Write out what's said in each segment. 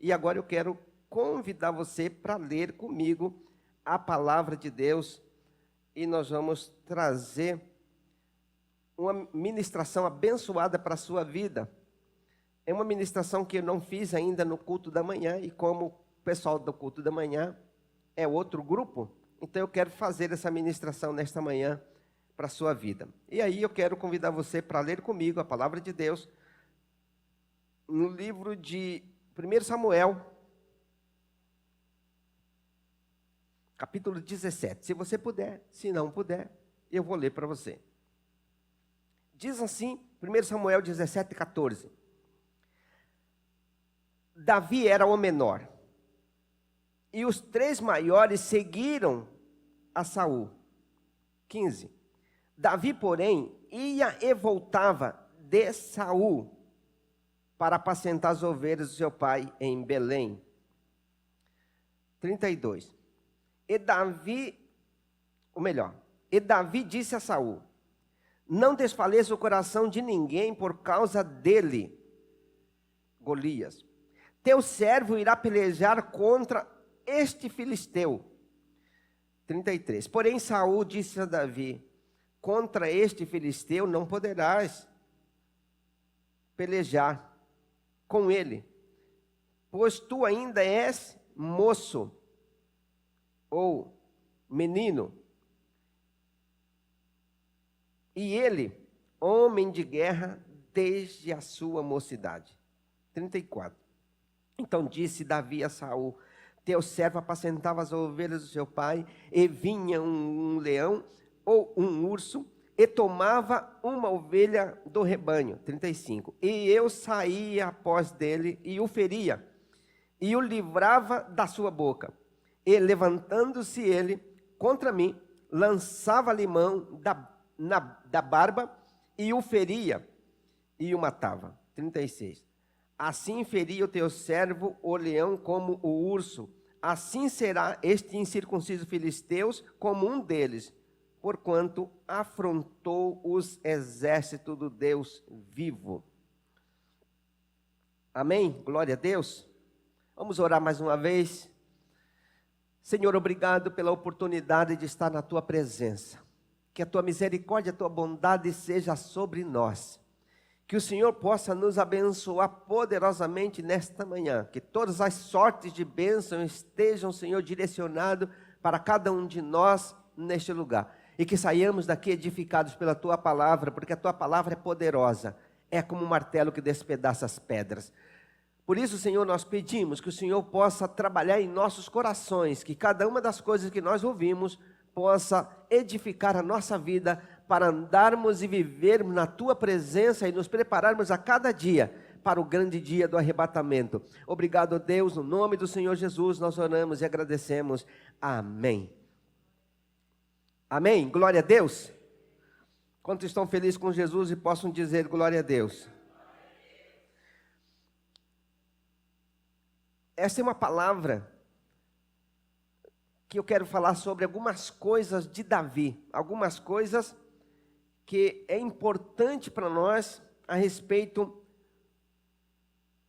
E agora eu quero convidar você para ler comigo a palavra de Deus. E nós vamos trazer uma ministração abençoada para a sua vida. É uma ministração que eu não fiz ainda no culto da manhã. E como o pessoal do culto da manhã é outro grupo, então eu quero fazer essa ministração nesta manhã para a sua vida. E aí eu quero convidar você para ler comigo a palavra de Deus no livro de 1 Samuel, capítulo 17. Se você puder, se não puder, eu vou ler para você. Diz assim, 1 Samuel 17, 14. Davi era o menor, e os 3 maiores seguiram a Saul. 15. Davi, porém, ia e voltava de Saul para apacentar as ovelhas do seu pai em Belém. 32. E Davi disse a Saul: não desfaleça o coração de ninguém por causa dele, Golias. Teu servo irá pelejar contra este filisteu. 33. Porém Saul disse a Davi: contra este filisteu não poderás pelejar com ele, pois tu ainda és moço ou menino, e ele, homem de guerra desde a sua mocidade. 34. Então disse Davi a Saul: teu servo apacentava as ovelhas do seu pai, e vinha um leão ou um urso, e tomava uma ovelha do rebanho. 35. E eu saía após dele, e o feria, e o livrava da sua boca. E levantando-se ele contra mim, lançava-lhe mão da barba, e o feria, e o matava. 36. Assim feria o teu servo o leão como o urso, assim será este incircunciso filisteus como um deles, porquanto afrontou os exércitos do Deus vivo. Amém? Glória a Deus. Vamos orar mais uma vez. Senhor, obrigado pela oportunidade de estar na tua presença. Que a tua misericórdia, a tua bondade seja sobre nós. Que o Senhor possa nos abençoar poderosamente nesta manhã. Que todas as sortes de bênção estejam, Senhor, direcionadas para cada um de nós neste lugar. E que saiamos daqui edificados pela tua palavra, porque a tua palavra é poderosa. É como um martelo que despedaça as pedras. Por isso, Senhor, nós pedimos que o Senhor possa trabalhar em nossos corações. Que cada uma das coisas que nós ouvimos possa edificar a nossa vida, para andarmos e vivermos na tua presença e nos prepararmos a cada dia para o grande dia do arrebatamento. Obrigado, Deus, no nome do Senhor Jesus nós oramos e agradecemos. Amém. Amém. Glória a Deus. Quantos estão felizes com Jesus e possam dizer glória a Deus? Essa é uma palavra que eu quero falar sobre algumas coisas de Davi, algumas coisas que é importante para nós a respeito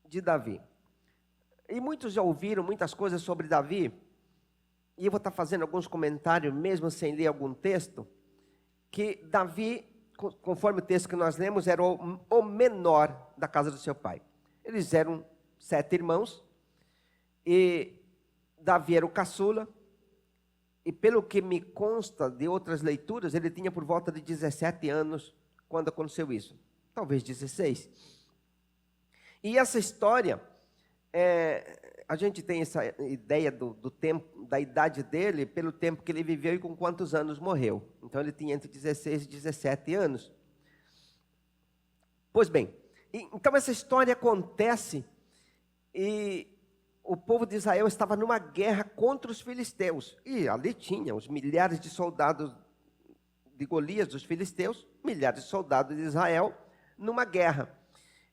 de Davi. E muitos já ouviram muitas coisas sobre Davi, e eu vou estar fazendo alguns comentários, mesmo sem ler algum texto, que Davi, conforme o texto que nós lemos, era o menor da casa do seu pai. Eles eram 7 irmãos, e Davi era o caçula. E pelo que me consta de outras leituras, ele tinha por volta de 17 anos quando aconteceu isso. Talvez 16. E essa história, a gente tem essa ideia do tempo, da idade dele, pelo tempo que ele viveu e com quantos anos morreu. Então ele tinha entre 16 e 17 anos. Pois bem, então essa história acontece e o povo de Israel estava numa guerra contra os filisteus. E ali tinha os milhares de soldados de Golias, dos filisteus, milhares de soldados de Israel, numa guerra.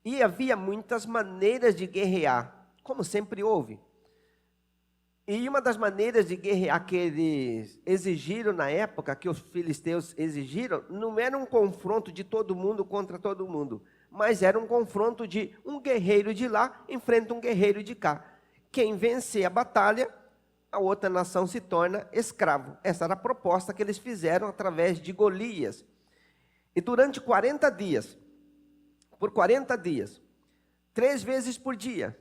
E havia muitas maneiras de guerrear, como sempre houve. E uma das maneiras de guerrear que eles exigiram na época, que os filisteus exigiram, não era um confronto de todo mundo contra todo mundo, mas era um confronto de um guerreiro de lá enfrenta um guerreiro de cá. quem vencer a batalha, a outra nação se torna escravo. Essa era a proposta que eles fizeram através de Golias. E durante 40 dias, por 40 dias, 3 vezes por dia,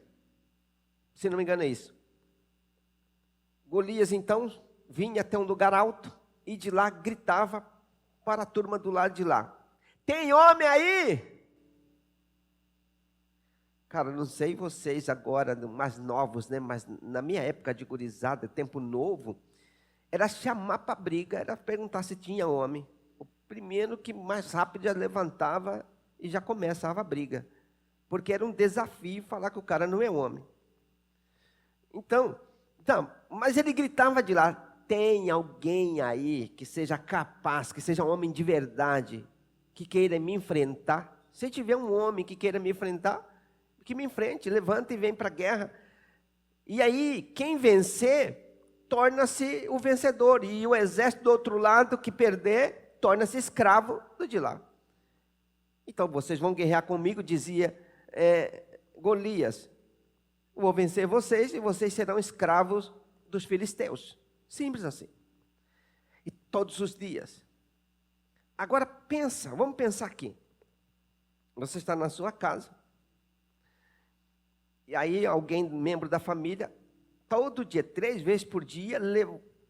se não me engano é isso, Golias então vinha até um lugar alto e de lá gritava para a turma do lado de lá: tem homem aí? Cara, não sei vocês agora, mais novos, né? Mas na minha época de gurizada, tempo novo, era chamar para briga, era perguntar se tinha homem. O primeiro que mais rápido já levantava e já começava a briga. Porque era um desafio falar que o cara não é homem. Então, mas ele gritava de lá: tem alguém aí que seja capaz, que seja um homem de verdade, que queira me enfrentar? Se tiver um homem que queira me enfrentar, que me enfrente, levanta e vem para a guerra. E aí, quem vencer, torna-se o vencedor. E o exército do outro lado que perder, torna-se escravo do de lá. Então, vocês vão guerrear comigo, dizia Golias. Vou vencer vocês e vocês serão escravos dos filisteus. Simples assim. E todos os dias. Agora pensa, vamos pensar aqui. Você está na sua casa. E aí alguém, membro da família, todo dia, 3 vezes por dia,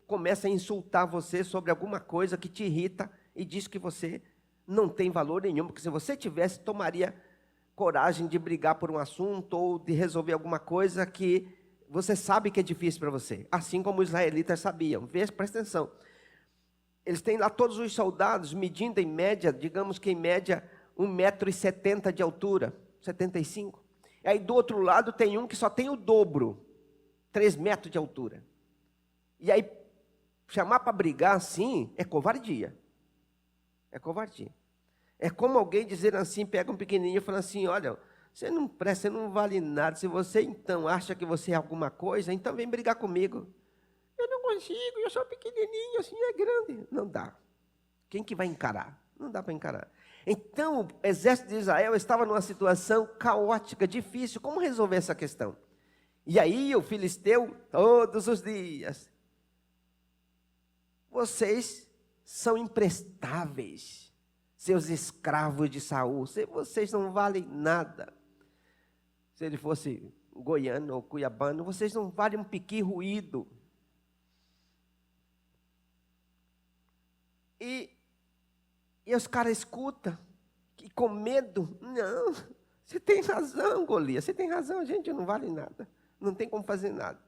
começa a insultar você sobre alguma coisa que te irrita e diz que você não tem valor nenhum, porque se você tivesse, tomaria coragem de brigar por um assunto ou de resolver alguma coisa que você sabe que é difícil para você. Assim como os israelitas sabiam. Presta atenção. Eles têm lá todos os soldados medindo em média, digamos que em média 1,70 m de altura, 75. E aí do outro lado tem um que só tem o dobro, 3 metros de altura. E aí chamar para brigar assim é covardia. É covardia. É como alguém dizer assim, pega um pequenininho e fala assim: olha, você não presta, você não vale nada. Se você então acha que você é alguma coisa, então vem brigar comigo. Eu não consigo, eu sou pequenininho, assim é grande. Não dá. Quem que vai encarar? Não dá para encarar. Então, o exército de Israel estava numa situação caótica, difícil. Como resolver essa questão? E aí, o filisteu, todos os dias: vocês são imprestáveis, seus escravos de Saul. Vocês não valem nada. Se ele fosse goiano ou cuiabano, vocês não valem um piqui ruído. E os caras escutam, e com medo: não, você tem razão, Golias, você tem razão, a gente não vale nada, não tem como fazer nada.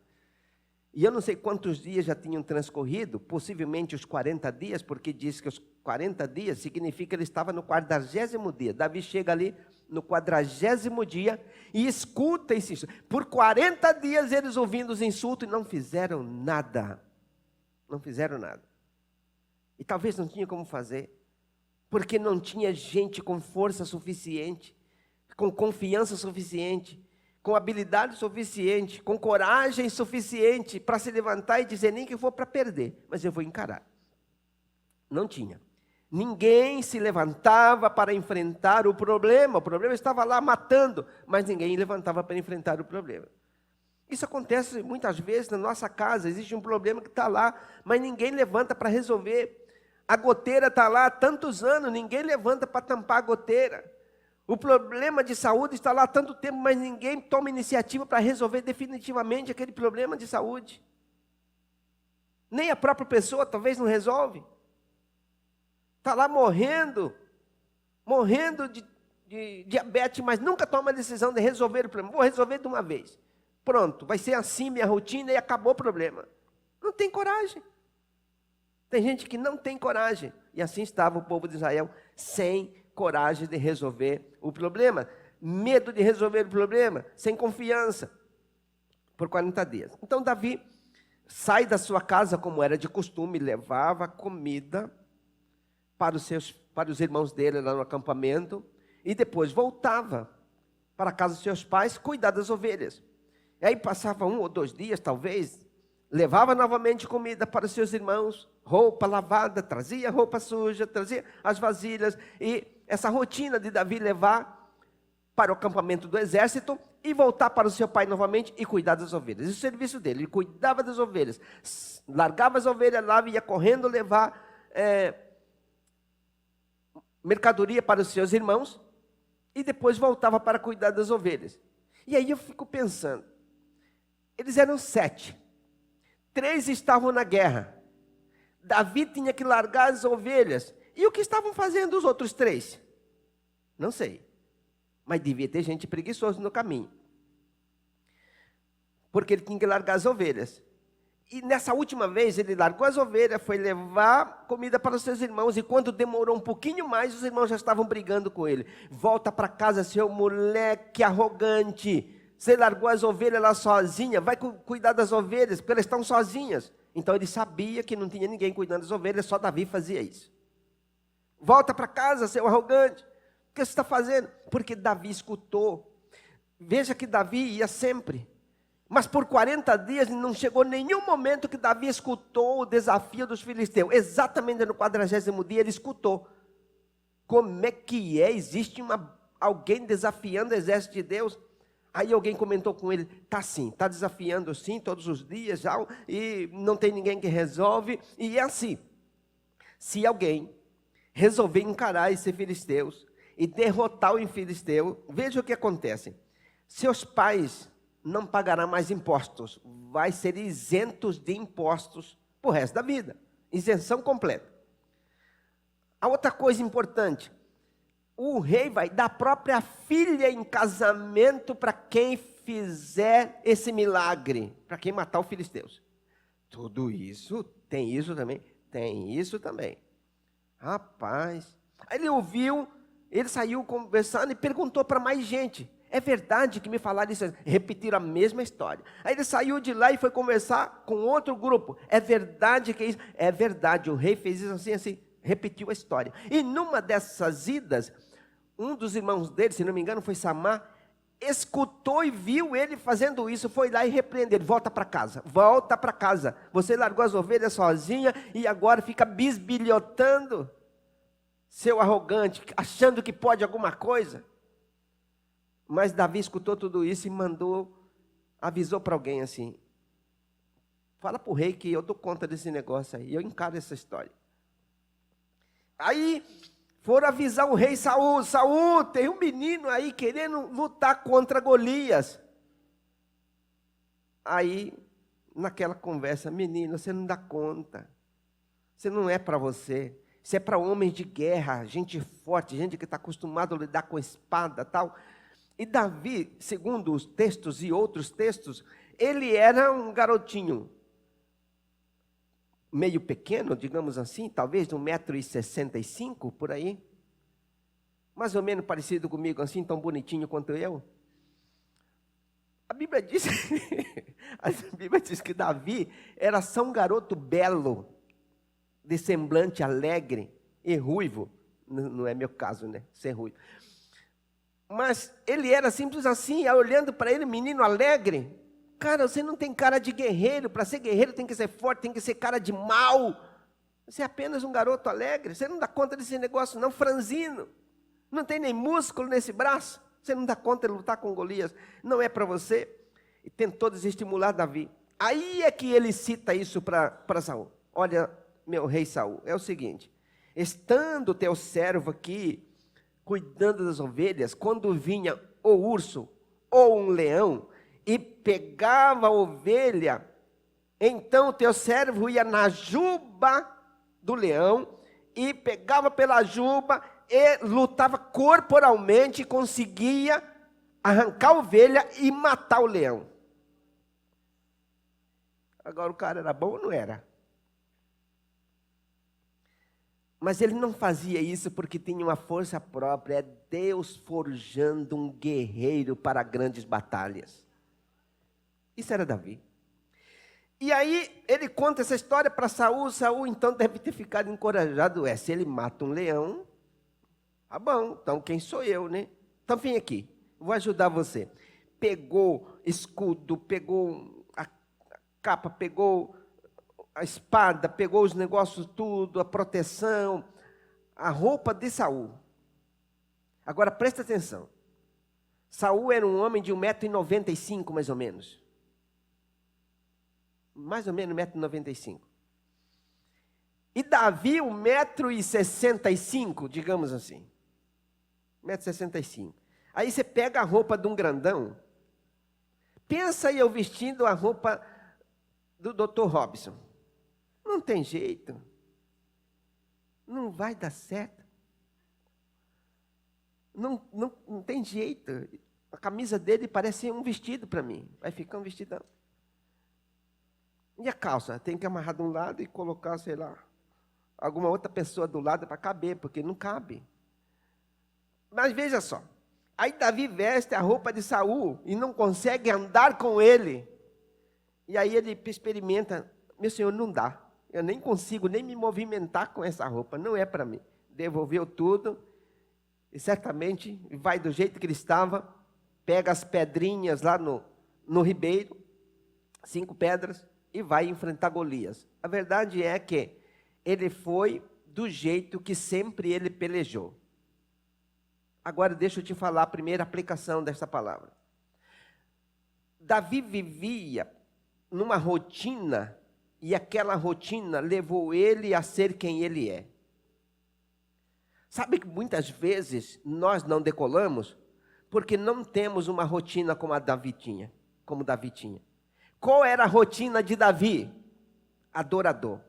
E eu não sei quantos dias já tinham transcorrido, possivelmente os 40 dias, porque diz que os 40 dias significa que ele estava no 40º dia. Davi chega ali no 40º dia e escuta esse insulto. Por 40 dias eles ouvindo os insultos e não fizeram nada. Não fizeram nada. E talvez não tinha como fazer, porque não tinha gente com força suficiente, com confiança suficiente, com habilidade suficiente, com coragem suficiente para se levantar e dizer: nem que for para perder, mas eu vou encarar. Não tinha. Ninguém se levantava para enfrentar o problema estava lá matando, mas ninguém levantava para enfrentar o problema. Isso acontece muitas vezes na nossa casa, existe um problema que está lá, mas ninguém levanta para resolver. A goteira está lá há tantos anos, ninguém levanta para tampar a goteira. O problema de saúde está lá há tanto tempo, mas ninguém toma iniciativa para resolver definitivamente aquele problema de saúde. Nem a própria pessoa talvez não resolve. Está lá morrendo de diabetes, mas nunca toma a decisão de resolver o problema. Vou resolver de uma vez. Pronto, vai ser assim minha rotina e acabou o problema. Não tem coragem. Tem gente que não tem coragem. E assim estava o povo de Israel, sem coragem de resolver o problema. Medo de resolver o problema, sem confiança. Por 40 dias. Então Davi sai da sua casa, como era de costume, levava comida para os irmãos dele lá no acampamento, e depois voltava para a casa dos seus pais, cuidar das ovelhas. E aí passava 1 ou 2 dias, talvez, levava novamente comida para os seus irmãos, roupa lavada, trazia roupa suja, trazia as vasilhas, e essa rotina de Davi levar para o acampamento do exército, e voltar para o seu pai novamente e cuidar das ovelhas. Esse é o serviço dele, ele cuidava das ovelhas, largava as ovelhas lá, ia correndo levar mercadoria para os seus irmãos, e depois voltava para cuidar das ovelhas. E aí eu fico pensando, eles eram 7, 3 estavam na guerra, Davi tinha que largar as ovelhas, e o que estavam fazendo os outros 3? Não sei, mas devia ter gente preguiçosa no caminho, porque ele tinha que largar as ovelhas. E nessa última vez ele largou as ovelhas, foi levar comida para os seus irmãos, e quando demorou um pouquinho mais, os irmãos já estavam brigando com ele. Volta para casa, seu moleque arrogante, você largou as ovelhas lá sozinha, vai cuidar das ovelhas, porque elas estão sozinhas. Então ele sabia que não tinha ninguém cuidando das ovelhas, só Davi fazia isso. Volta para casa, seu arrogante, o que você está fazendo? Porque Davi escutou. Veja que Davi ia sempre. Mas por 40 dias não chegou nenhum momento que Davi escutou o desafio dos filisteus. Exatamente no 40º dia ele escutou. Como é que é? Existe alguém desafiando o exército de Deus? Aí alguém comentou com ele, está desafiando sim, todos os dias, já, e não tem ninguém que resolve. E é assim, se alguém resolver encarar esses filisteus e derrotar o filisteu, veja o que acontece. Seus pais não pagará mais impostos, vai ser isentos de impostos para o resto da vida, isenção completa. A outra coisa importante, o rei vai dar a própria filha em casamento para quem fizer esse milagre, para quem matar os filisteus. Tudo isso, tem isso também? Tem isso também. Rapaz, aí ele ouviu, ele saiu conversando e perguntou para mais gente. É verdade que me falaram isso? Repetiram a mesma história. Aí ele saiu de lá e foi conversar com outro grupo. É verdade que é isso? É verdade, o rei fez isso assim, repetiu a história. E numa dessas idas, um dos irmãos dele, se não me engano, foi Samar, escutou e viu ele fazendo isso, foi lá e repreendeu ele. Volta para casa, volta para casa. Você largou as ovelhas sozinha e agora fica bisbilhotando, seu arrogante, achando que pode alguma coisa. Mas Davi escutou tudo isso e avisou para alguém assim, fala para o rei que eu dou conta desse negócio aí, eu encaro essa história. Aí foram avisar o rei Saul, Saul, tem um menino aí querendo lutar contra Golias. Aí, naquela conversa, menino, você não dá conta, você não é para você, isso é para homens de guerra, gente forte, gente que está acostumado a lidar com espada e tal. E Davi, segundo os textos e outros textos, ele era um garotinho meio pequeno, digamos assim, talvez de 1,65 m, por aí. Mais ou menos parecido comigo, assim, tão bonitinho quanto eu. A Bíblia diz que Davi era só um garoto belo, de semblante alegre e ruivo. Não é meu caso, né, ser ruivo. Mas ele era simples assim, olhando para ele, menino alegre. Cara, você não tem cara de guerreiro. Para ser guerreiro tem que ser forte, tem que ser cara de mal. Você é apenas um garoto alegre. Você não dá conta desse negócio não, franzino. Não tem nem músculo nesse braço. Você não dá conta de lutar com Golias. Não é para você. E tentou desestimular Davi. Aí é que ele cita isso para Saul. Olha, meu rei Saul, é o seguinte. Estando teu servo aqui, cuidando das ovelhas, quando vinha o urso ou um leão e pegava a ovelha, então teu servo ia na juba do leão e pegava pela juba e lutava corporalmente, conseguia arrancar a ovelha e matar o leão. Agora o cara era bom ou não era? Mas ele não fazia isso porque tinha uma força própria. É Deus forjando um guerreiro para grandes batalhas. Isso era Davi. E aí ele conta essa história para Saul. Saul então deve ter ficado encorajado. Se ele mata um leão, tá bom, então quem sou eu, né? Então vem aqui, vou ajudar você. Pegou escudo, pegou a capa, pegou a espada, pegou os negócios tudo, a proteção, a roupa de Saul. Agora presta atenção. Saul era um homem de 1,95 m, mais ou menos. Mais ou menos 1,95 m. E Davi, 1,65 m, digamos assim. 1,65 m. Aí você pega a roupa de um grandão. Pensa aí eu vestindo a roupa do Dr. Robson. Não tem jeito. Não vai dar certo. Não tem jeito. A camisa dele parece um vestido para mim. Vai ficar um vestidão. E a calça? Tem que amarrar de um lado e colocar, sei lá, alguma outra pessoa do lado para caber, porque não cabe. Mas veja só. Aí Davi veste a roupa de Saul e não consegue andar com ele. E aí ele experimenta, meu senhor, não dá. Eu nem consigo nem me movimentar com essa roupa, não é para mim. Devolveu tudo e certamente vai do jeito que ele estava, pega as pedrinhas lá no ribeiro, 5 pedras, e vai enfrentar Golias. A verdade é que ele foi do jeito que sempre ele pelejou. Agora deixa eu te falar a primeira aplicação dessa palavra. Davi vivia numa rotina, e aquela rotina levou ele a ser quem ele é. Sabe que muitas vezes nós não decolamos porque não temos uma rotina como Davi tinha. Qual era a rotina de Davi? Adorador.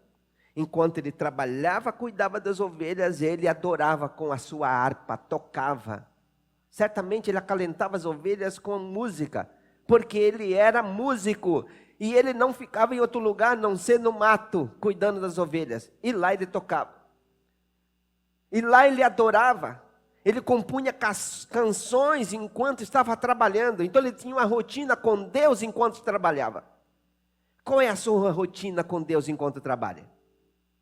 Enquanto ele trabalhava, cuidava das ovelhas, ele adorava com a sua harpa, tocava. Certamente ele acalentava as ovelhas com música, porque ele era músico. E ele não ficava em outro lugar, a não ser no mato, cuidando das ovelhas. E lá ele tocava. E lá ele adorava. Ele compunha canções enquanto estava trabalhando. Então ele tinha uma rotina com Deus enquanto trabalhava. Qual é a sua rotina com Deus enquanto trabalha?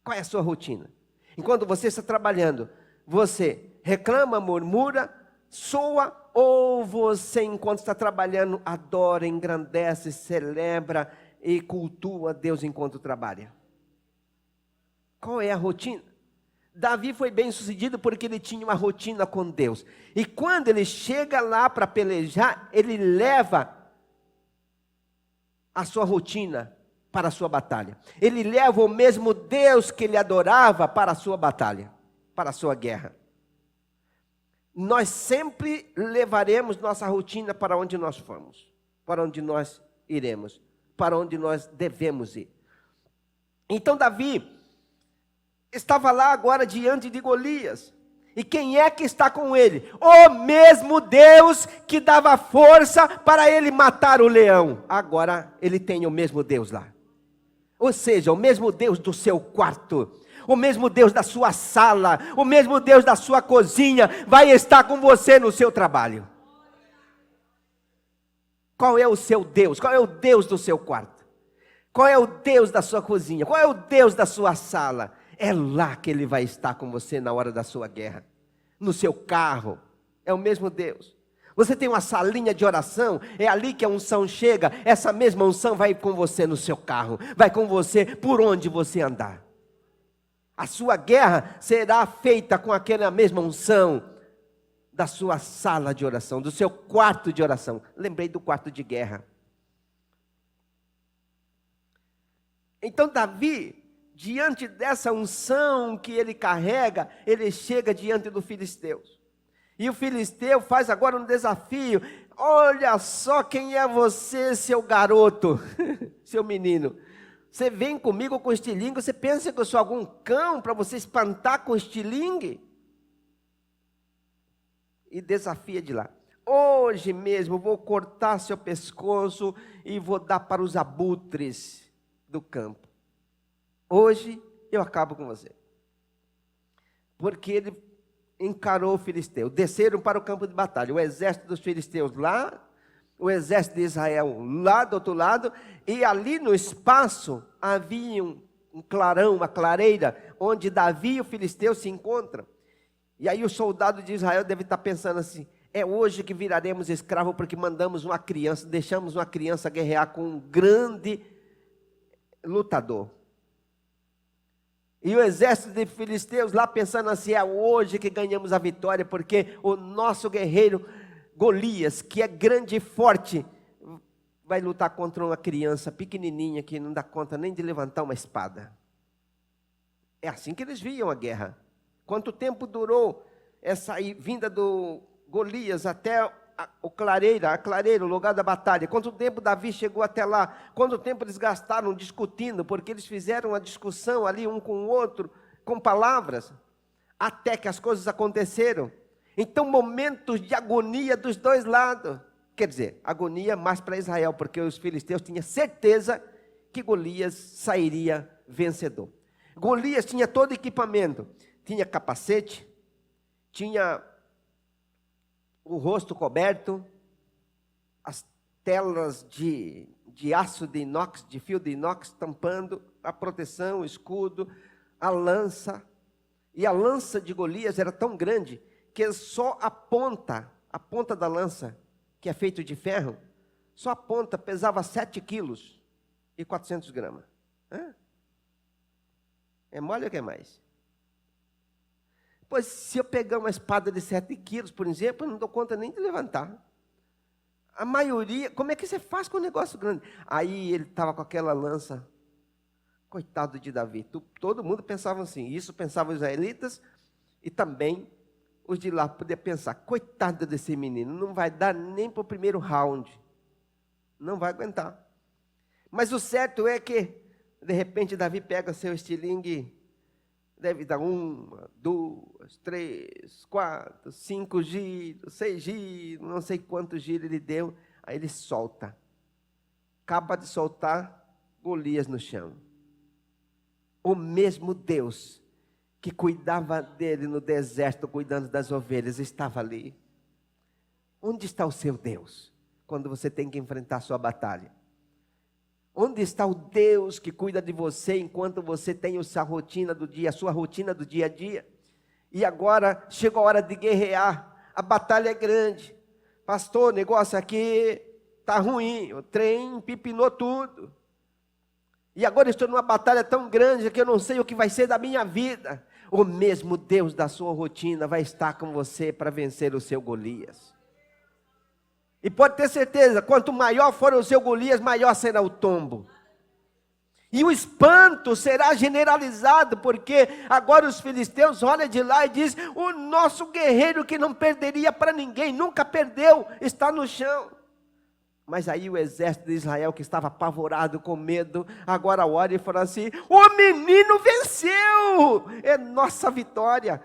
Qual é a sua rotina? Enquanto você está trabalhando, você reclama, murmura, soa, ou você, enquanto está trabalhando, adora, engrandece, celebra e cultua Deus enquanto trabalha? Qual é a rotina? Davi foi bem sucedido porque ele tinha uma rotina com Deus. E quando ele chega lá para pelejar, ele leva a sua rotina para a sua batalha. Ele leva o mesmo Deus que ele adorava para a sua batalha, para a sua guerra. Nós sempre levaremos nossa rotina para onde nós formos, para onde nós iremos, para onde nós devemos ir. Então Davi estava lá agora diante de Golias. E quem é que está com ele? O mesmo Deus que dava força para ele matar o leão. Agora ele tem o mesmo Deus lá. Ou seja, o mesmo Deus do seu quarto, o mesmo Deus da sua sala, o mesmo Deus da sua cozinha, vai estar com você no seu trabalho. Qual é o seu Deus? Qual é o Deus do seu quarto? Qual é o Deus da sua cozinha? Qual é o Deus da sua sala? É lá que ele vai estar com você na hora da sua guerra. No seu carro, é o mesmo Deus. Você tem uma salinha de oração, é ali que a unção chega. Essa mesma unção vai com você no seu carro, vai com você por onde você andar. A sua guerra será feita com aquela mesma unção da sua sala de oração, do seu quarto de oração. Lembrei do quarto de guerra. Então Davi, diante dessa unção que ele carrega, ele chega diante do filisteu. E o filisteu faz agora um desafio. Olha só quem é você, seu garoto, seu menino. Você vem comigo com estilingue, você pensa que eu sou algum cão para você espantar com estilingue? E desafia de lá. Hoje mesmo vou cortar seu pescoço e vou dar para os abutres do campo. Hoje eu acabo com você. Porque ele encarou o filisteu. Desceram para o campo de batalha. O exército dos filisteus lá, o exército de Israel lá do outro lado. E ali no espaço havia um clarão, uma clareira, onde Davi e o filisteu se encontram. E aí o soldado de Israel deve estar pensando assim: é hoje que viraremos escravo porque mandamos uma criança, deixamos uma criança guerrear com um grande lutador. E o exército de filisteus lá pensando assim: é hoje que ganhamos a vitória, porque o nosso guerreiro Golias, que é grande e forte, vai lutar contra uma criança pequenininha que não dá conta nem de levantar uma espada. É assim que eles viam a guerra. Quanto tempo durou essa vinda do Golias até a clareira, o lugar da batalha? Quanto tempo Davi chegou até lá? Quanto tempo eles gastaram discutindo? Porque eles fizeram uma discussão ali um com o outro, com palavras, até que as coisas aconteceram. Então, momentos de agonia dos dois lados. Quer dizer, agonia mais para Israel, porque os filisteus tinham certeza que Golias sairia vencedor. Golias tinha todo equipamento, tinha capacete, tinha o rosto coberto, as telas de aço de inox, de fio de inox tampando, a proteção, o escudo, a lança. E a lança de Golias era tão grande que só a ponta da lança, que é feito de ferro, só a ponta pesava 7 quilos e 400 gramas. É mole ou que é mais? Pois se eu pegar uma espada de 7 quilos, por exemplo, eu não dou conta nem de levantar. A maioria, como é que você faz com um negócio grande? Aí ele estava com aquela lança. Coitado de Davi. Todo mundo pensava assim. Isso pensavam os israelitas e também os de lá podiam pensar, coitado desse menino, não vai dar nem para o primeiro round. Não vai aguentar. Mas o certo é que, de repente, Davi pega seu estilingue, deve dar 1, 2, 3, 4, 5 giros, 6 giros, não sei quantos giros ele deu. Aí ele solta. Acaba de soltar Golias no chão. O mesmo Deus que cuidava dele no deserto, cuidando das ovelhas, estava ali. Onde está o seu Deus, quando você tem que enfrentar a sua batalha? Onde está o Deus que cuida de você, enquanto você tem a sua rotina do dia, a dia? E agora, chegou a hora de guerrear, a batalha é grande. Pastor, o negócio aqui está ruim, o trem pipinou tudo. E agora estou numa batalha tão grande que eu não sei o que vai ser da minha vida. O mesmo Deus da sua rotina vai estar com você para vencer o seu Golias. E pode ter certeza, quanto maior for o seu Golias, maior será o tombo. E o espanto será generalizado, porque agora os filisteus olham de lá e dizem, o nosso guerreiro que não perderia para ninguém, nunca perdeu, está no chão. Mas aí o exército de Israel, que estava apavorado com medo, agora olha e fala assim, o menino venceu, é nossa vitória.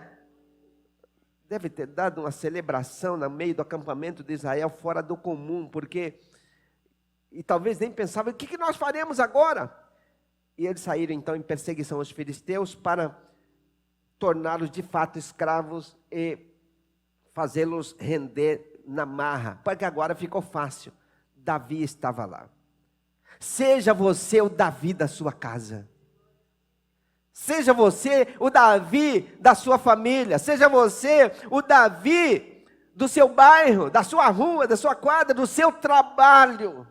Deve ter dado uma celebração no meio do acampamento de Israel, fora do comum, porque, e talvez nem pensavam, o que nós faremos agora? E eles saíram então em perseguição aos filisteus para torná-los de fato escravos e fazê-los render na marra, porque agora ficou fácil. Davi estava lá. Seja você o Davi da sua casa. Seja você o Davi da sua família. Seja você o Davi do seu bairro, da sua rua, da sua quadra, do seu trabalho.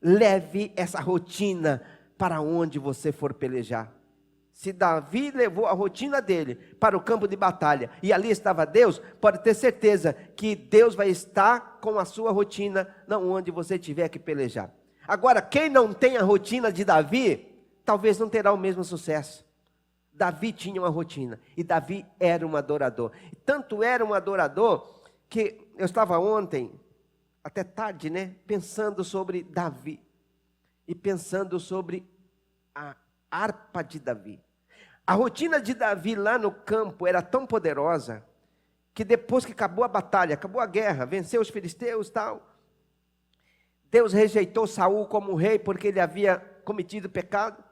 Leve essa rotina para onde você for pelejar. Se Davi levou a rotina dele para o campo de batalha e ali estava Deus, pode ter certeza que Deus vai estar com a sua rotina onde você tiver que pelejar. Agora, quem não tem a rotina de Davi, talvez não terá o mesmo sucesso. Davi tinha uma rotina e Davi era um adorador. Tanto era um adorador que eu estava ontem, até tarde, pensando sobre Davi e pensando sobre a harpa de Davi. A rotina de Davi lá no campo era tão poderosa, que depois que acabou a batalha, acabou a guerra, venceu os filisteus e tal, Deus rejeitou Saul como rei, porque ele havia cometido pecado,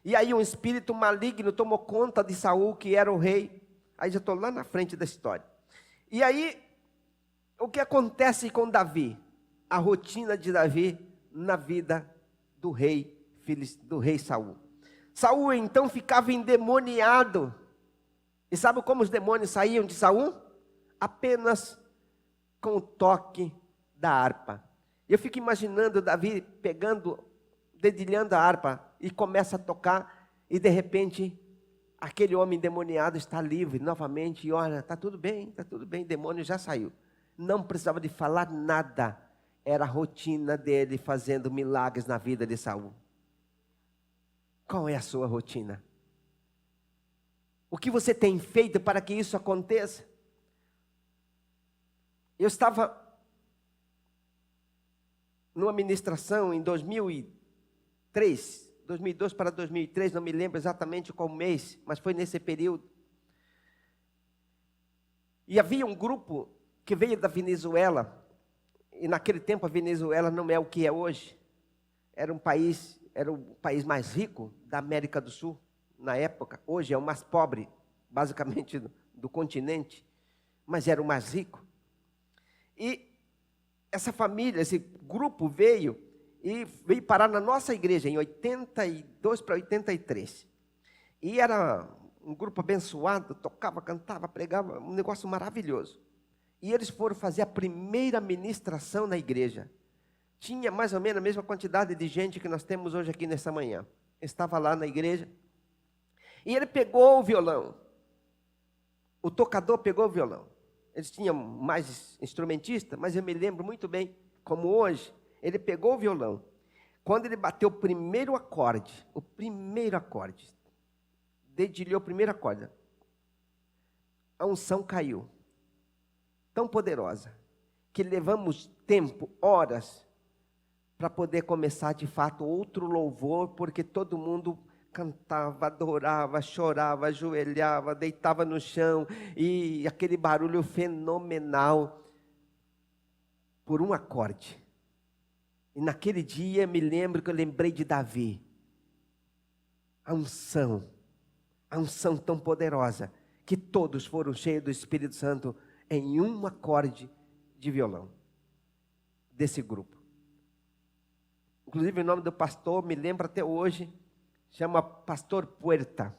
e aí um espírito maligno tomou conta de Saul, que era o rei. Aí já estou lá na frente da história. E aí, o que acontece com Davi? A rotina de Davi na vida do rei Saul. Saul então ficava endemoniado. E sabe como os demônios saíam de Saul? Apenas com o toque da harpa. Eu fico imaginando Davi dedilhando a harpa e começa a tocar e de repente aquele homem endemoniado está livre novamente e olha, está tudo bem, demônio já saiu. não precisava de falar nada. Era a rotina dele fazendo milagres na vida de Saul. Qual é a sua rotina? O que você tem feito para que isso aconteça? Eu estava numa ministração em 2003, 2002 para 2003, não me lembro exatamente qual mês, mas foi nesse período. E havia um grupo que veio da Venezuela, e naquele tempo a Venezuela não é o que é hoje. Era o país mais rico da América do Sul, na época. Hoje é o mais pobre, basicamente, do continente, mas era o mais rico. E essa família, esse grupo veio parar na nossa igreja em 82 para 83. E era um grupo abençoado, tocava, cantava, pregava, um negócio maravilhoso. E eles foram fazer a primeira ministração na igreja. Tinha mais ou menos a mesma quantidade de gente que nós temos hoje aqui nessa manhã. Estava lá na igreja. E ele pegou o violão. O tocador pegou o violão. Eles tinham mais instrumentista, mas eu me lembro muito bem, como hoje, ele pegou o violão. Quando ele bateu o primeiro acorde, dedilhou o primeiro acorde, a unção caiu. Tão poderosa, que levamos tempo, horas, para poder começar de fato outro louvor, porque todo mundo cantava, adorava, chorava, ajoelhava, deitava no chão, e aquele barulho fenomenal, por um acorde. E naquele dia me lembro que eu lembrei de Davi. A unção tão poderosa, que todos foram cheios do Espírito Santo em um acorde de violão, desse grupo. Inclusive o nome do pastor, me lembro até hoje, chama Pastor Puerta.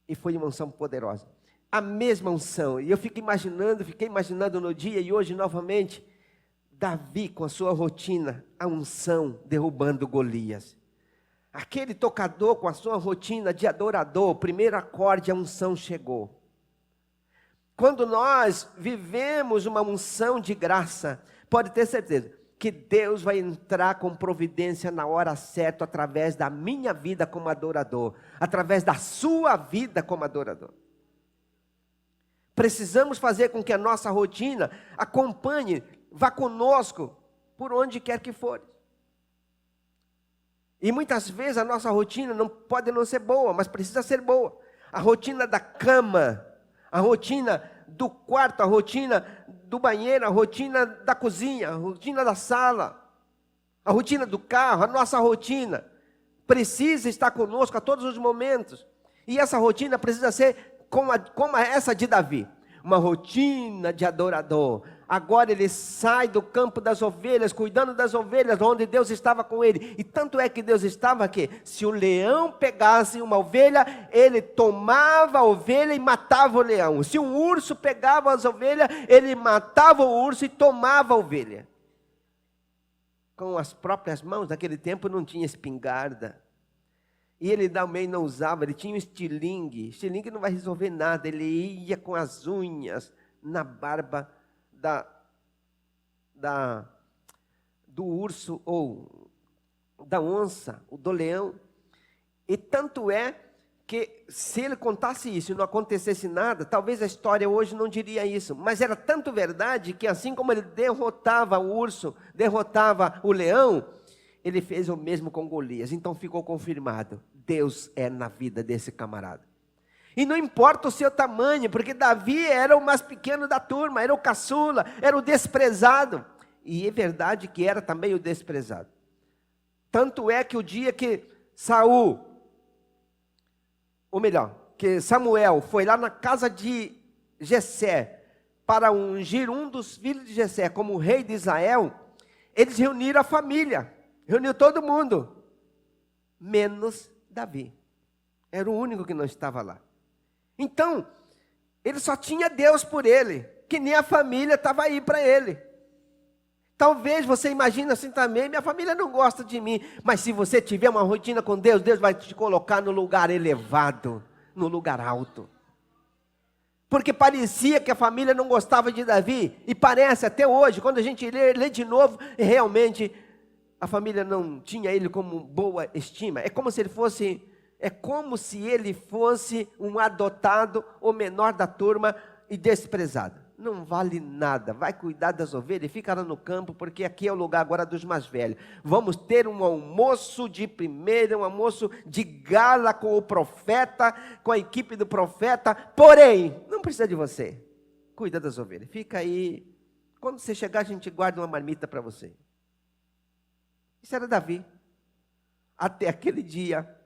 E foi uma unção poderosa. A mesma unção. E eu fiquei imaginando no dia e hoje novamente, Davi com a sua rotina, a unção derrubando Golias. Aquele tocador com a sua rotina de adorador, primeiro acorde, a unção chegou. Quando nós vivemos uma unção de graça, pode ter certeza que Deus vai entrar com providência na hora certa, através da minha vida como adorador, através da sua vida como adorador. Precisamos fazer com que a nossa rotina acompanhe, vá conosco, por onde quer que for. E muitas vezes a nossa rotina pode não ser boa, mas precisa ser boa. A rotina da cama, a rotina do quarto, a rotina do banheiro, a rotina da cozinha, a rotina da sala, a rotina do carro, a nossa rotina precisa estar conosco a todos os momentos. E essa rotina precisa ser como essa de Davi, uma rotina de adorador. Agora ele sai do campo das ovelhas, cuidando das ovelhas, onde Deus estava com ele. E tanto é que Deus estava que, se o leão pegasse uma ovelha, ele tomava a ovelha e matava o leão. Se um urso pegava as ovelhas, ele matava o urso e tomava a ovelha. Com as próprias mãos, naquele tempo não tinha espingarda. E ele também não usava, ele tinha um estilingue. Estilingue não vai resolver nada, ele ia com as unhas na barba do urso ou da onça, ou do leão. E tanto é que, se ele contasse isso e não acontecesse nada, talvez a história hoje não diria isso, mas era tanto verdade que, assim como ele derrotava o urso, derrotava o leão, ele fez o mesmo com Golias. Então ficou confirmado, Deus é na vida desse camarada. E não importa o seu tamanho, porque Davi era o mais pequeno da turma, era o caçula, era o desprezado. E é verdade que era também o desprezado. Tanto é que o dia que que Samuel foi lá na casa de Jessé para ungir um dos filhos de Jessé como rei de Israel, eles reuniram a família, reuniu todo mundo, menos Davi. Era o único que não estava lá. Então, ele só tinha Deus por ele, que nem a família estava aí para ele. Talvez você imagine assim também, minha família não gosta de mim, mas se você tiver uma rotina com Deus, Deus vai te colocar no lugar elevado, no lugar alto. Porque parecia que a família não gostava de Davi, e parece até hoje, quando a gente lê de novo, realmente a família não tinha ele como boa estima. É como se ele fosse um adotado, o menor da turma e desprezado. Não vale nada, vai cuidar das ovelhas e fica lá no campo, porque aqui é o lugar agora dos mais velhos. Vamos ter um almoço de primeira, um almoço de gala com o profeta, com a equipe do profeta, porém, não precisa de você, cuida das ovelhas, fica aí, quando você chegar a gente guarda uma marmita para você. Isso era Davi, até aquele dia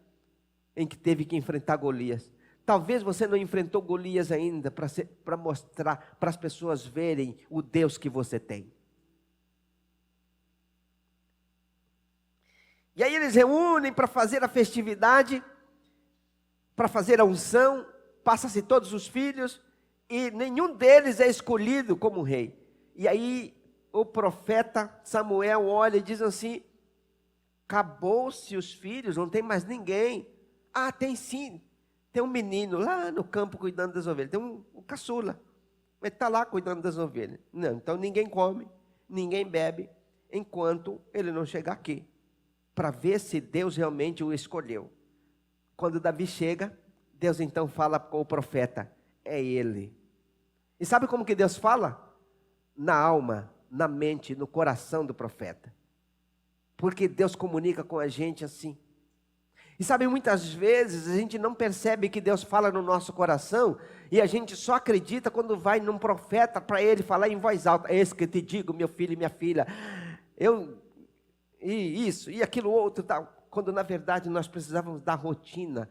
em que teve que enfrentar Golias. Talvez você não enfrentou Golias ainda para mostrar, para as pessoas verem o Deus que você tem. E aí eles reúnem para fazer a festividade, para fazer a unção, passa-se todos os filhos, e nenhum deles é escolhido como rei. E aí o profeta Samuel olha e diz assim, acabou-se os filhos, não tem mais ninguém. Ah, tem sim. Tem um menino lá no campo cuidando das ovelhas. Tem um caçula. Ele está lá cuidando das ovelhas. Não, então ninguém come, ninguém bebe, enquanto ele não chegar aqui. Para ver se Deus realmente o escolheu. Quando Davi chega, Deus então fala com o profeta. É ele. E sabe como que Deus fala? Na alma, na mente, no coração do profeta. Porque Deus comunica com a gente assim. E sabe, muitas vezes a gente não percebe que Deus fala no nosso coração, e a gente só acredita quando vai num profeta para ele falar em voz alta, é esse que eu te digo, meu filho e minha filha, e isso, e aquilo outro, tal. Quando na verdade nós precisávamos da rotina,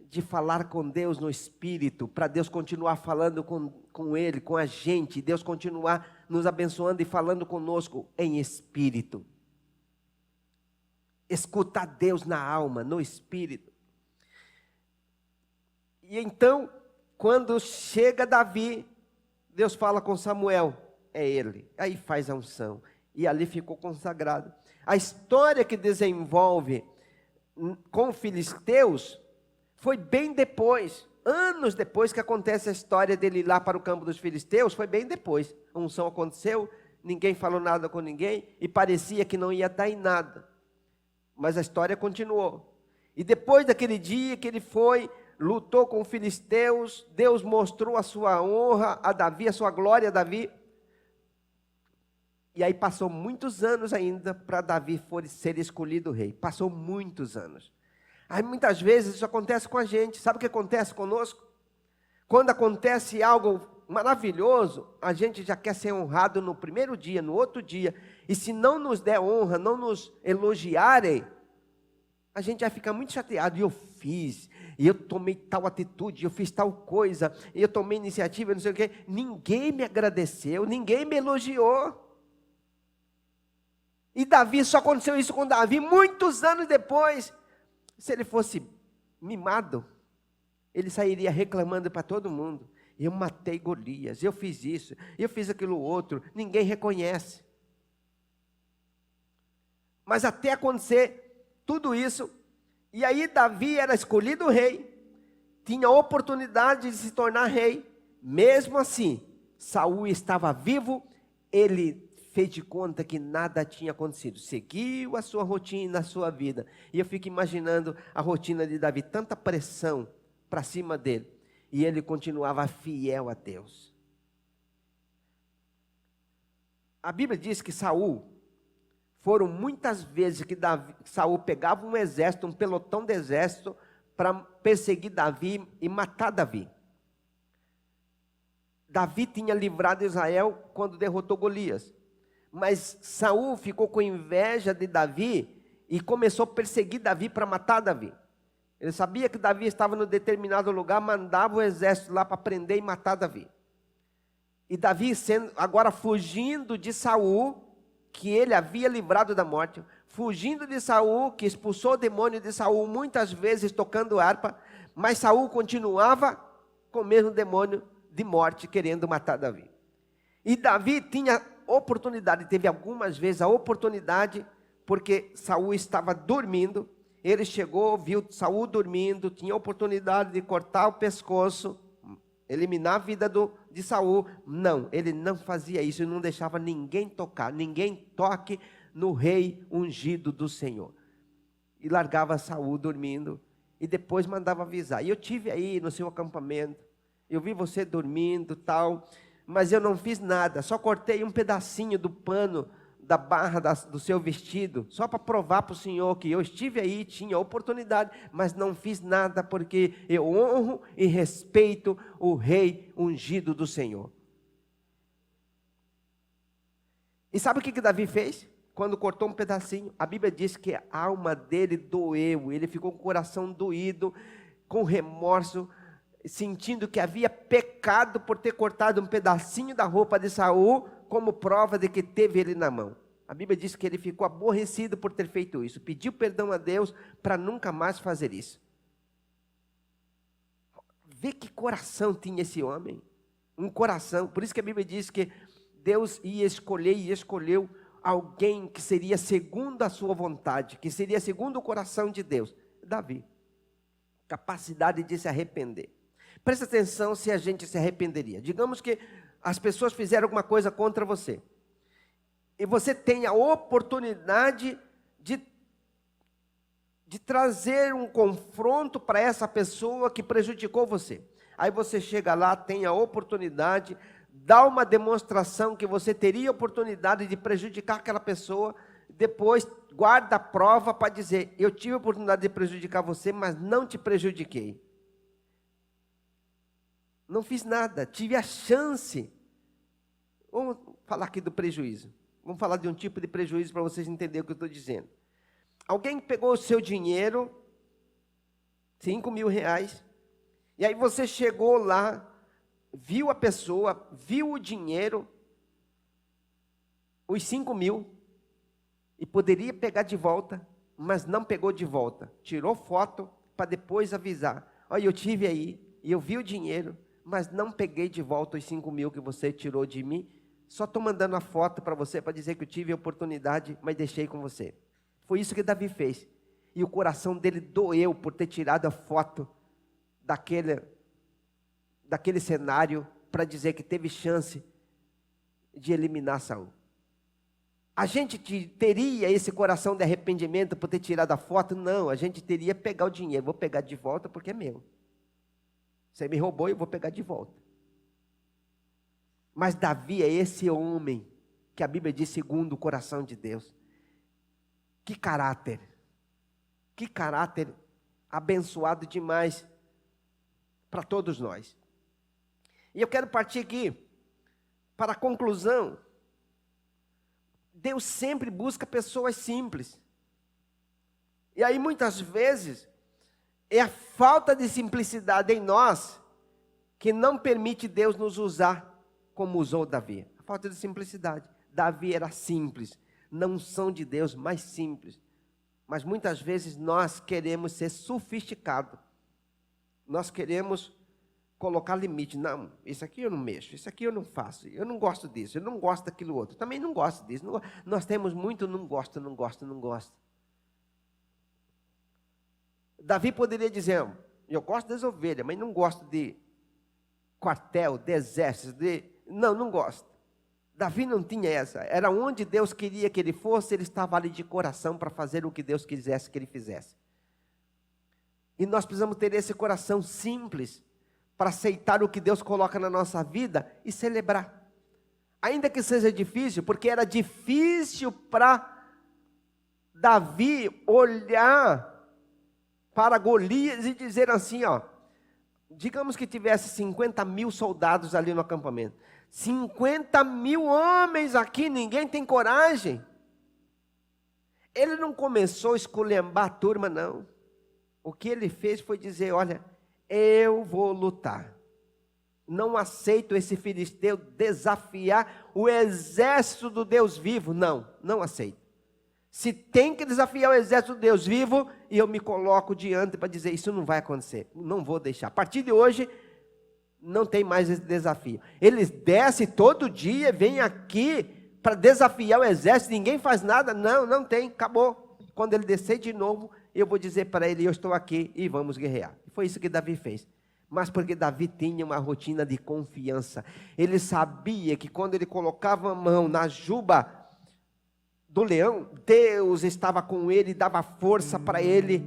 de falar com Deus no Espírito, para Deus continuar falando com Ele, com a gente, Deus continuar nos abençoando e falando conosco em Espírito. Escutar Deus na alma, no espírito. E então, quando chega Davi, Deus fala com Samuel, é ele. Aí faz a unção. E ali ficou consagrado. A história que desenvolve com os filisteus foi bem depois, anos depois que acontece a história dele ir lá para o campo dos filisteus, foi bem depois. A unção aconteceu, ninguém falou nada com ninguém, e parecia que não ia dar em nada. Mas a história continuou. E depois daquele dia que ele foi, lutou com os filisteus, Deus mostrou a sua honra a Davi, a sua glória a Davi. E aí passou muitos anos ainda para Davi ser escolhido rei. Passou muitos anos. Aí muitas vezes isso acontece com a gente. Sabe o que acontece conosco? Quando acontece algo maravilhoso, a gente já quer ser honrado no primeiro dia, no outro dia. E se não nos der honra, não nos elogiarem, a gente vai ficar muito chateado. E eu fiz, e eu tomei tal atitude, eu fiz tal coisa, e eu tomei iniciativa, não sei o quê. Ninguém me agradeceu, ninguém me elogiou. E Davi, só aconteceu isso com Davi muitos anos depois. Se ele fosse mimado, ele sairia reclamando para todo mundo. Eu matei Golias, eu fiz isso, eu fiz aquilo outro, ninguém reconhece. Mas até acontecer tudo isso, e aí Davi era escolhido rei, tinha a oportunidade de se tornar rei, mesmo assim, Saul estava vivo, ele fez de conta que nada tinha acontecido, seguiu a sua rotina, a sua vida, e eu fico imaginando a rotina de Davi, tanta pressão para cima dele, e ele continuava fiel a Deus. A Bíblia diz que foram muitas vezes que Saul pegava um exército, um pelotão de exército, para perseguir Davi e matar Davi. Davi tinha livrado Israel quando derrotou Golias. Mas Saul ficou com inveja de Davi e começou a perseguir Davi para matar Davi. Ele sabia que Davi estava em determinado lugar, mandava o exército lá para prender e matar Davi. E Davi agora fugindo de Saul, que ele havia livrado da morte, fugindo de Saul, que expulsou o demônio de Saul muitas vezes tocando harpa, mas Saul continuava com o mesmo demônio de morte querendo matar Davi. E Davi tinha oportunidade, teve algumas vezes a oportunidade, porque Saul estava dormindo, ele chegou, viu Saul dormindo, tinha a oportunidade de cortar o pescoço, eliminar a vida de Saul. Não, ele não fazia isso, ele não deixava ninguém tocar, ninguém toque no rei ungido do Senhor. E largava Saul dormindo, e depois mandava avisar. E eu tive aí no seu acampamento, eu vi você dormindo tal, mas eu não fiz nada, só cortei um pedacinho do pano, da barra do seu vestido, só para provar para o Senhor que eu estive aí, tinha oportunidade, mas não fiz nada, porque eu honro e respeito o rei ungido do Senhor. E sabe o que Davi fez? Quando cortou um pedacinho, a Bíblia diz que a alma dele doeu, ele ficou com o coração doído, com remorso, sentindo que havia pecado por ter cortado um pedacinho da roupa de Saul, como prova de que teve ele na mão. A Bíblia diz que ele ficou aborrecido por ter feito isso, pediu perdão a Deus para nunca mais fazer isso. Vê que coração tinha esse homem, um coração. Por isso que a Bíblia diz que Deus ia escolher e escolheu alguém que seria segundo a sua vontade, que seria segundo o coração de Deus. Davi, capacidade de se arrepender. Presta atenção se a gente se arrependeria. Digamos que as pessoas fizeram alguma coisa contra você, e você tem a oportunidade de trazer um confronto para essa pessoa que prejudicou você. Aí você chega lá, tem a oportunidade, dá uma demonstração que você teria a oportunidade de prejudicar aquela pessoa, depois guarda a prova para dizer, eu tive a oportunidade de prejudicar você, mas não te prejudiquei. Não fiz nada, tive a chance. Vamos falar aqui do prejuízo. Vamos falar de um tipo de prejuízo para vocês entenderem o que eu estou dizendo. Alguém pegou o seu dinheiro, 5 mil reais, e aí você chegou lá, viu a pessoa, viu o dinheiro, os 5 mil, e poderia pegar de volta, mas não pegou de volta. Tirou foto para depois avisar. Olha, eu tive aí, e eu vi o dinheiro, mas não peguei de volta os 5 mil que você tirou de mim, só estou mandando a foto para você, para dizer que eu tive a oportunidade, mas deixei com você. Foi isso que Davi fez. E o coração dele doeu por ter tirado a foto daquele cenário, para dizer que teve chance de eliminar Saul. A gente teria esse coração de arrependimento por ter tirado a foto? Não, a gente teria pegar o dinheiro. Vou pegar de volta porque é meu. Você me roubou e eu vou pegar de volta. Mas Davi é esse homem que a Bíblia diz segundo o coração de Deus. Que caráter abençoado demais para todos nós. E eu quero partir aqui para a conclusão. Deus sempre busca pessoas simples. E aí muitas vezes é a falta de simplicidade em nós que não permite Deus nos usar como usou Davi. A falta de simplicidade. Davi era simples, não são de Deus, mais simples. Mas muitas vezes nós queremos ser sofisticados. Nós queremos colocar limite. Não, isso aqui eu não mexo, isso aqui eu não faço, eu não gosto disso, eu não gosto daquilo outro, também não gosto disso. Não, nós temos muito não gosto. Davi poderia dizer, eu gosto das ovelhas, mas não gosto de quartel, de exército, não gosto. Davi não tinha essa, era onde Deus queria que ele fosse, ele estava ali de coração para fazer o que Deus quisesse que ele fizesse. E nós precisamos ter esse coração simples, para aceitar o que Deus coloca na nossa vida e celebrar. Ainda que seja difícil, porque era difícil para Davi olhar para Golias e dizer assim, digamos que tivesse 50 mil soldados ali no acampamento. 50 mil homens aqui, ninguém tem coragem. Ele não começou a esculhambar a turma, não. O que ele fez foi dizer, olha, eu vou lutar. Não aceito esse filisteu desafiar o exército do Deus vivo. Não aceito. Se tem que desafiar o exército do Deus vivo, e eu me coloco diante para dizer, isso não vai acontecer. Não vou deixar. A partir de hoje, não tem mais esse desafio. Eles descem todo dia, vêm aqui para desafiar o exército, ninguém faz nada. Não tem, acabou. Quando ele descer de novo, eu vou dizer para ele, eu estou aqui e vamos guerrear. Foi isso que Davi fez. mas porque Davi tinha uma rotina de confiança. Ele sabia que quando ele colocava a mão na juba do leão, Deus estava com ele e dava força para ele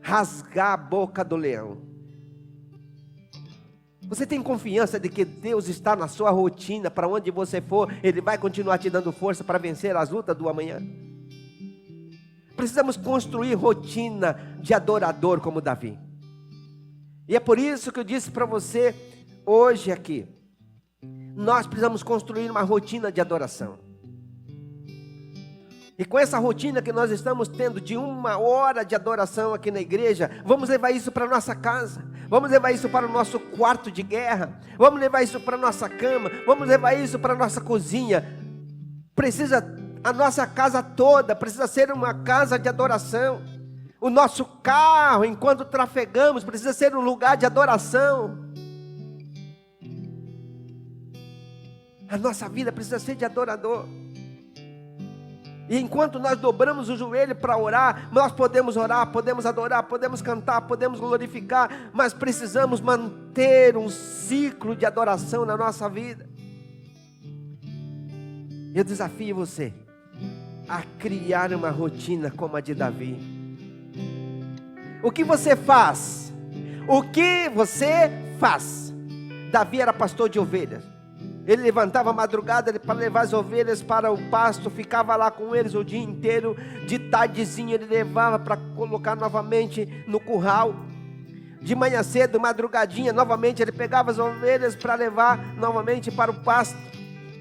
rasgar a boca do leão. Você tem confiança de que Deus está na sua rotina, para onde você for, Ele vai continuar te dando força para vencer as lutas do amanhã? Precisamos construir rotina de adorador como Davi. E é por isso que eu disse para você hoje aqui, nós precisamos construir uma rotina de adoração. E com essa rotina que nós estamos tendo de 1 hora de adoração aqui na igreja, vamos levar isso para a nossa casa, vamos levar isso para o nosso quarto de guerra, vamos levar isso para a nossa cama, vamos levar isso para a nossa cozinha. A nossa casa toda precisa ser uma casa de adoração. O nosso carro, enquanto trafegamos, precisa ser um lugar de adoração. A nossa vida precisa ser de adorador. E enquanto nós dobramos o joelho para orar, nós podemos orar, podemos adorar, podemos cantar, podemos glorificar, mas precisamos manter um ciclo de adoração na nossa vida. Eu desafio você a criar uma rotina como a de Davi. O que você faz? O que você faz? Davi era pastor de ovelhas. Ele levantava a madrugada para levar as ovelhas para o pasto, ficava lá com eles o dia inteiro. De tardezinha ele levava para colocar novamente no curral. De manhã cedo, madrugadinha, novamente ele pegava as ovelhas para levar novamente para o pasto,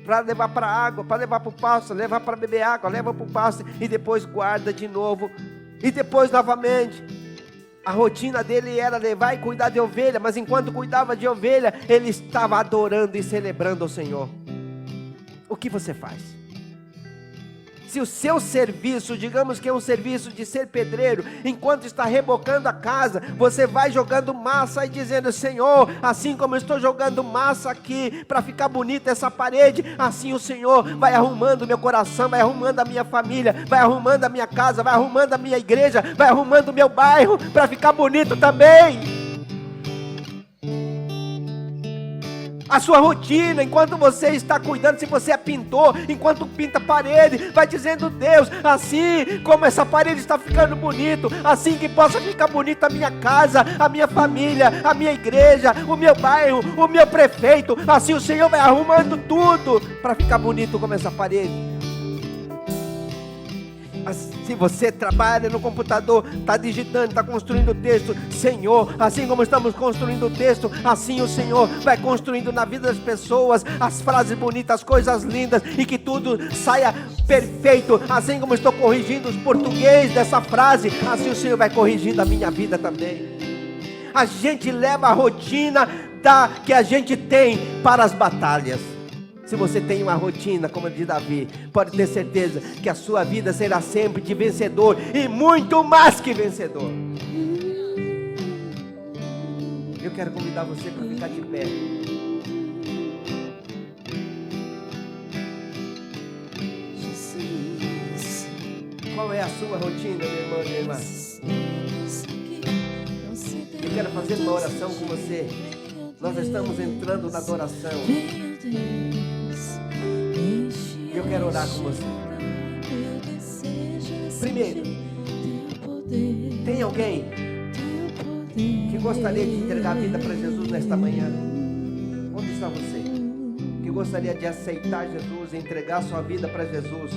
para levar para a água, para levar para o pasto, levar para beber água, leva para o pasto e depois guarda de novo. E depois novamente. A rotina dele era levar e cuidar de ovelha, mas enquanto cuidava de ovelha, ele estava adorando e celebrando o Senhor. O que você faz? Se o seu serviço, digamos que é um serviço de ser pedreiro, enquanto está rebocando a casa, você vai jogando massa e dizendo: Senhor, assim como eu estou jogando massa aqui para ficar bonita essa parede, assim o Senhor vai arrumando meu coração, vai arrumando a minha família, vai arrumando a minha casa, vai arrumando a minha igreja, vai arrumando o meu bairro para ficar bonito também. A sua rotina, enquanto você está cuidando, se você é pintor, enquanto pinta a parede, vai dizendo: Deus, assim como essa parede está ficando bonito, assim que possa ficar bonita a minha casa, a minha família, a minha igreja, o meu bairro, o meu prefeito, assim o Senhor vai arrumando tudo para ficar bonito como essa parede. Se você trabalha no computador, está digitando, está construindo o texto, Senhor, assim como estamos construindo o texto, assim o Senhor vai construindo na vida das pessoas as frases bonitas, as coisas lindas, e que tudo saia perfeito. Assim como estou corrigindo os português dessa frase, assim o Senhor vai corrigindo a minha vida também. A gente leva a rotina que a gente tem para as batalhas. Se você tem uma rotina como a de Davi, pode ter certeza que a sua vida será sempre de vencedor, e muito mais que vencedor. Eu quero convidar você para ficar de pé. Qual é a sua rotina, meu irmão e minha irmã? Eu quero fazer uma oração com você. Nós estamos entrando na adoração. Eu quero orar com você. Primeiro, tem alguém que gostaria de entregar a vida para Jesus nesta manhã? Onde está você? Que gostaria de aceitar Jesus e entregar sua vida para Jesus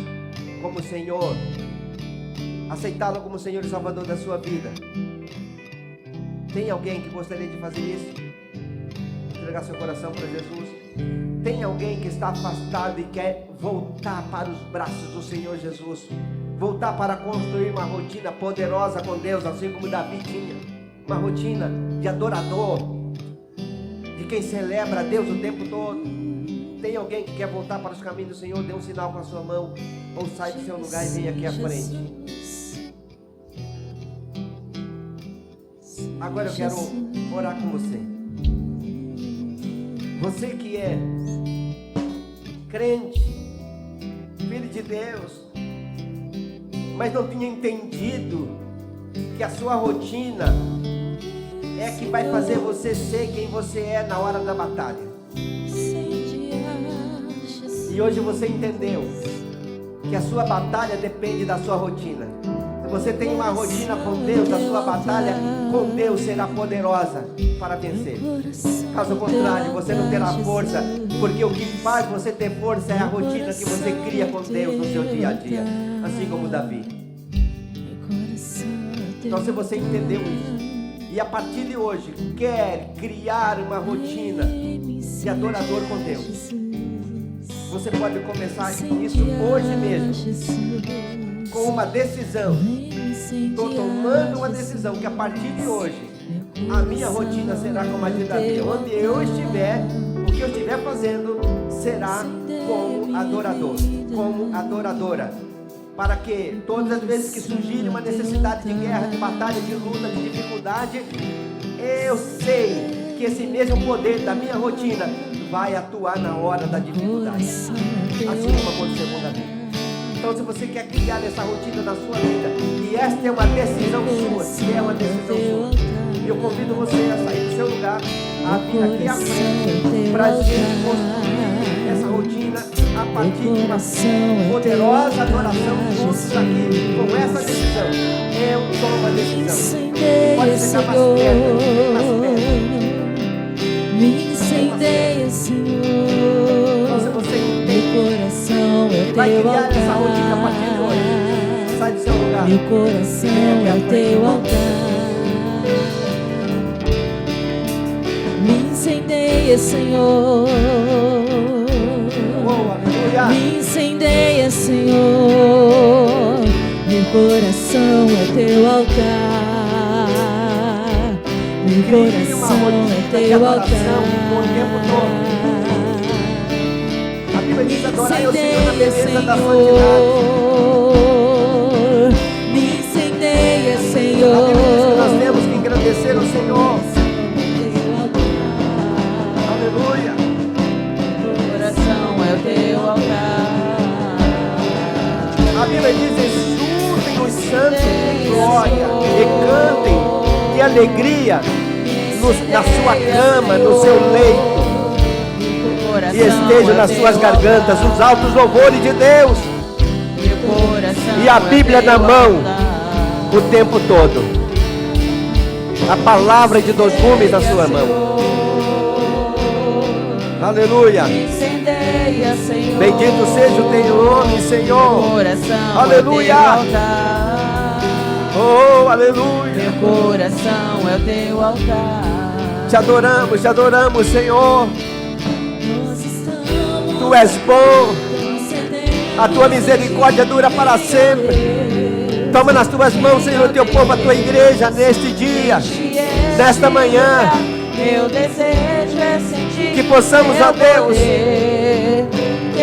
como Senhor, aceitá-lo como Senhor e Salvador da sua vida? Tem alguém que gostaria de fazer isso? Entregar seu coração para Jesus? Tem alguém que está afastado e quer voltar para os braços do Senhor Jesus, voltar para construir uma rotina poderosa com Deus, assim como Davi tinha, uma rotina de adorador, de quem celebra a Deus o tempo todo? Tem alguém que quer voltar para os caminhos do Senhor? Dê um sinal com a sua mão, ou sai do seu lugar e vem aqui à frente. Agora eu quero orar com você. Você que é crente, filho de Deus, mas não tinha entendido que a sua rotina é que vai fazer você ser quem você é na hora da batalha. E hoje você entendeu que a sua batalha depende da sua rotina. Se você tem uma rotina com Deus, a sua batalha com Deus será poderosa para vencer. Caso contrário, você não terá força, porque o que faz você ter força é a rotina que você cria com Deus no seu dia a dia, assim como Davi. Então, se você entendeu isso, e a partir de hoje quer criar uma rotina de adorador com Deus, você pode começar isso hoje mesmo, com uma decisão. Estou tomando uma decisão que a partir de hoje a minha rotina será como a de Davi. Onde eu estiver, o que eu estiver fazendo será como adorador, como adoradora. Para que todas as vezes que surgir uma necessidade de guerra, de batalha, de luta, de dificuldade, eu sei que esse mesmo poder da minha rotina vai atuar na hora da dificuldade, assim como aconteceu com Davi. Então, se você quer criar essa rotina na sua vida, e esta é uma decisão sua, se é uma decisão sua, eu convido você a sair do seu lugar, a vir aqui à frente, para a gente construir essa rotina a partir de uma poderosa adoração juntos aqui, com essa decisão. Eu tomo a decisão. Pode chegar mais perto, mais perto. Me incendeia, Senhor. Então, se você entende, meu coração é vai teu criar altar. essa rotina a partir de hoje. Sai do seu lugar. Meu coração é teu altar. Me incendeia, Senhor. Oh, aleluia. Me incendeia, Senhor. Meu coração é teu altar. Meu Crie uma coração rotina é de teu adoração o tempo todo. A Bíblia diz: adorai ao Senhor na beleza da santidade. Me incendeia, A Senhor. Bíblia diz que nós temos que engrandecer o Senhor. Aleluia. Meu coração é o teu altar. A Bíblia diz: exultem os santos de glória e cantem de alegria na sua cama, no seu leito, e estejam nas suas gargantas os altos louvores de Deus, e a Bíblia na mão o tempo todo, a palavra de 2 gumes na sua mão. Aleluia. Bendito seja o teu nome, Senhor. Aleluia. Oh, aleluia. Meu coração é o teu altar. Te adoramos, Senhor. Tu és bom. A tua misericórdia dura para sempre. Toma nas tuas mãos, Senhor, o teu povo, a tua igreja, neste dia, nesta manhã. Meu desejo é sentir que possamos, ó Deus,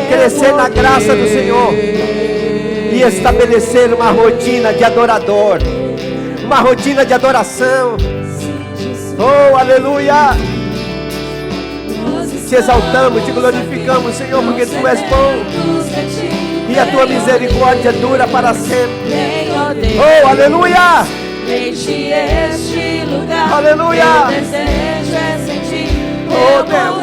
crescer na graça do Senhor e estabelecer uma rotina de adorador, uma rotina de adoração. Oh, aleluia! Te exaltamos, te glorificamos, Senhor, porque Tu és bom e a Tua misericórdia dura para sempre. Oh, aleluia! Este lugar, aleluia! meu desejo é sentir oh Deus,